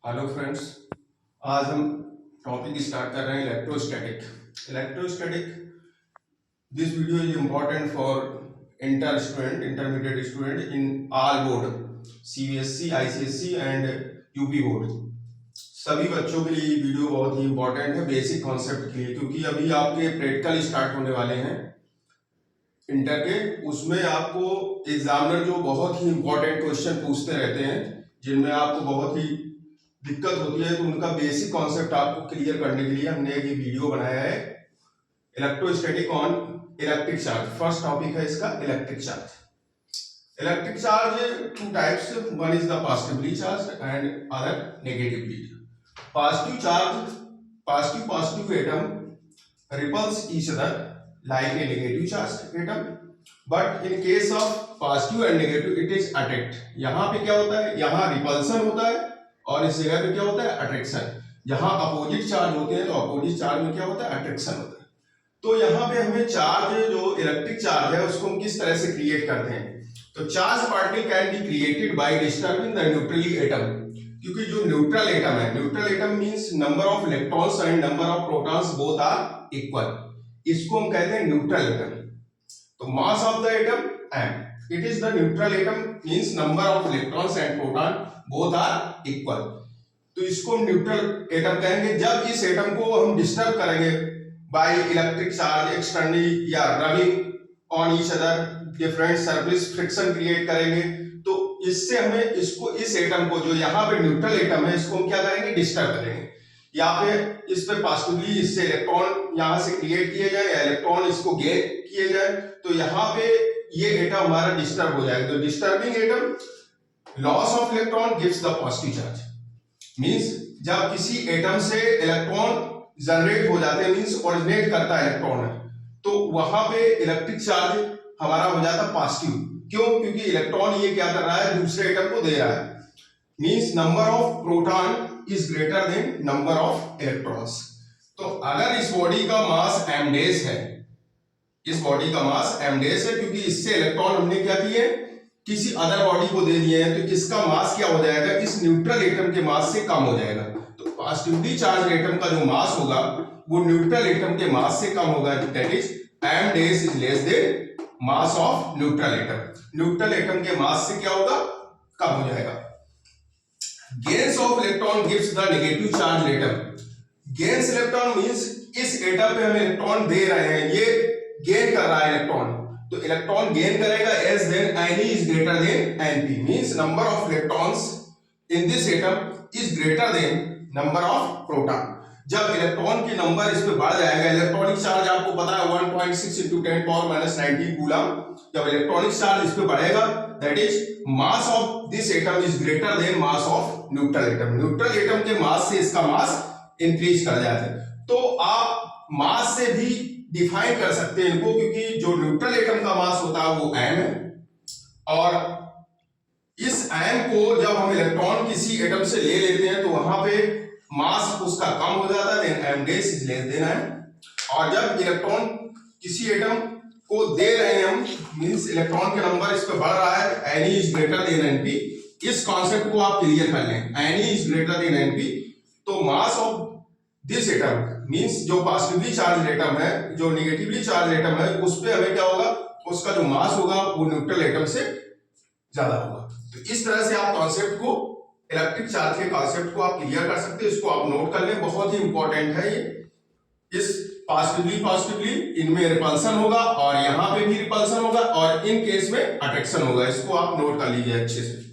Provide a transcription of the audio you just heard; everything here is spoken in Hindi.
हेलो फ्रेंड्स, आज हम टॉपिक स्टार्ट कर रहे हैं electrostatic. This video is important for intermediate student in all board, CBSE, ICSE and UP board. सभी बच्चों के लिए ये वीडियो बहुत ही इंपॉर्टेंट है बेसिक कॉन्सेप्ट के लिए, क्योंकि अभी आपके प्रैक्टिकल स्टार्ट होने वाले हैं इंटर के। उसमें आपको एग्जामिनर जो बहुत ही इंपॉर्टेंट क्वेश्चन पूछते रहते हैं, जिनमें आपको बहुत ही दिक्कत होती है, तो उनका बेसिक कॉन्सेप्ट आपको क्लियर करने के लिए हमने एक वीडियो बनाया है, electrostatic on electric charge. First topic है इसका electric charge. Electric charge two types, one is the positively charge and other negatively. Positive atom repels each other like a negative charge atom, but in case of positive and negative it is attract. यहाँ पे क्या होता है, यहाँ रिपल्सन होता है और इस जगह पे क्या होता है, अट्रैक्शन। जहां अपोजिट चार्ज होते हैं तो अपोजिट चार्ज में क्या होता है, अट्रैक्शन होता है। तो यहाँ पे हमें चार्ज, जो इलेक्ट्रिक चार्ज है, उसको हम किस तरह से क्रिएट करते हैं। तो charge particle can be created by disturbing the neutrally atom, क्योंकि जो न्यूट्रल एटम है, neutral atom means number of electrons and number of protons both are equal, इसको हम कहते हैं न्यूट्रल एटम। तो mass of the atom m, it is the neutral atom means number of electrons and proton both are equal. तो इसको हम न्यूट्रल एटम कहेंगे जब इस एटम को हम डिस्टर्ब करेंगे बाय इलेक्ट्रिक चार्ज एक्सटर्नली या rubbing on each other, different surface friction create करेंगे, तो इससे हमें इसको, इस एटम को, जो यहाँ पे न्यूट्रल एटम है, इसको हम क्या करेंगे, डिस्टर्ब करेंगे। या पे इस पे पॉजिटिवली इससे इलेक्ट्रॉन यहाँ से क्रिएट किए जाए या इलेक्ट्रॉन इसको गेन किए जाए, तो यहाँ पे ये एटम हमारा डिस्टर्ब हो जाएगा। तो disturbing atom, loss of electron gives the positive charge. Means जब किसी एटम से इलेक्ट्रॉन जनरेट हो जाते हैं, मींस ओरिजिनेट करता है इलेक्ट्रॉन, तो वहां पे इलेक्ट्रिक चार्ज हमारा हो जाता है पॉजिटिव। क्यों? क्योंकि इलेक्ट्रॉन ये क्या कर रहा है, दूसरे एटम को दे रहा है। Means number of proton is greater than number of electrons. तो अगर इस बॉडी का मास m डैश है, इस बॉडी का मास m डैश है, क्योंकि इससे इलेक्ट्रॉन हमने क्या किए, किसी अदर बॉडी को दे दिए हैं, तो इसका मास क्या हो जाएगा, इस न्यूट्रल एटम के मास से कम हो जाएगा। तो पॉजिटिवली चार्ज एटम का जो मास होगा वो न्यूट्रल एटम के मास से कम होगा, that is m dash is less then mass of neutral atom. Neutral atom के मास से क्या होगा, कम हो जाएगा। Gains of electron gives the negative charge atom. Gains electron means इस एटम पे हम इलेक्ट्रॉन दे रहे हैं, ये गेन कर रहा है इलेक्ट्रॉन, तो इलेक्ट्रॉन गेन करेगा as then Ne is greater than Np, means number of electrons in this atom is greater than number of proton। जब इलेक्ट्रॉन की नंबर इस पे बढ़ जाएगा, इलेक्ट्रॉनिक चार्ज आपको पता है 1.6 into 10 power minus 19 कूलम, जब इलेक्ट्रॉनिक चार्ज इस पे बढ़ेगा, that is mass of this atom is greater then mass of neutral atom. Neutral atom के मास से इसका मास इंक्रीज कर जाता है। तो आप मास से भी डिफाइन कर सकते हैं इनको, क्योंकि जो न्यूट्रल एटम का मास होता है वो m है, और इस m को जब हम इलेक्ट्रॉन किसी एटम से ले लेते हैं तो वहां पे मास उसका कम हो जाता है, then m dash is less than m। और जब इलेक्ट्रॉन किसी एटम को दे रहे हैं हम, मींस इलेक्ट्रॉन के नंबर इस पे बढ़ रहा है, Ne is greater than Np। इस कॉन्सेप्ट को आप क्लियर कर लें, Ne is greater than Np, तो mass of this atom means जो पॉजिटिवली चार्ज एटम है, जो नेगेटिवली चार्ज एटम है, उस पे हमें क्या होगा, उसका जो मास होगा वो न्यूट्रल एटम से ज्यादा होगा। तो इस तरह से आप कॉन्सेप्ट को, इलेक्ट्रिक चार्ज के कॉन्सेप्ट को आप क्लियर कर सकते हैं। इसको आप नोट कर लें, बहुत ही इंपॉर्टेंट है ये। इस पॉजिटिवली इनमें रिपल्सन होगा और यहाँ पे भी रिपल्सन होगा, और इन केस में अट्रैक्शन होगा। इसको आप नोट कर लीजिए अच्छे से।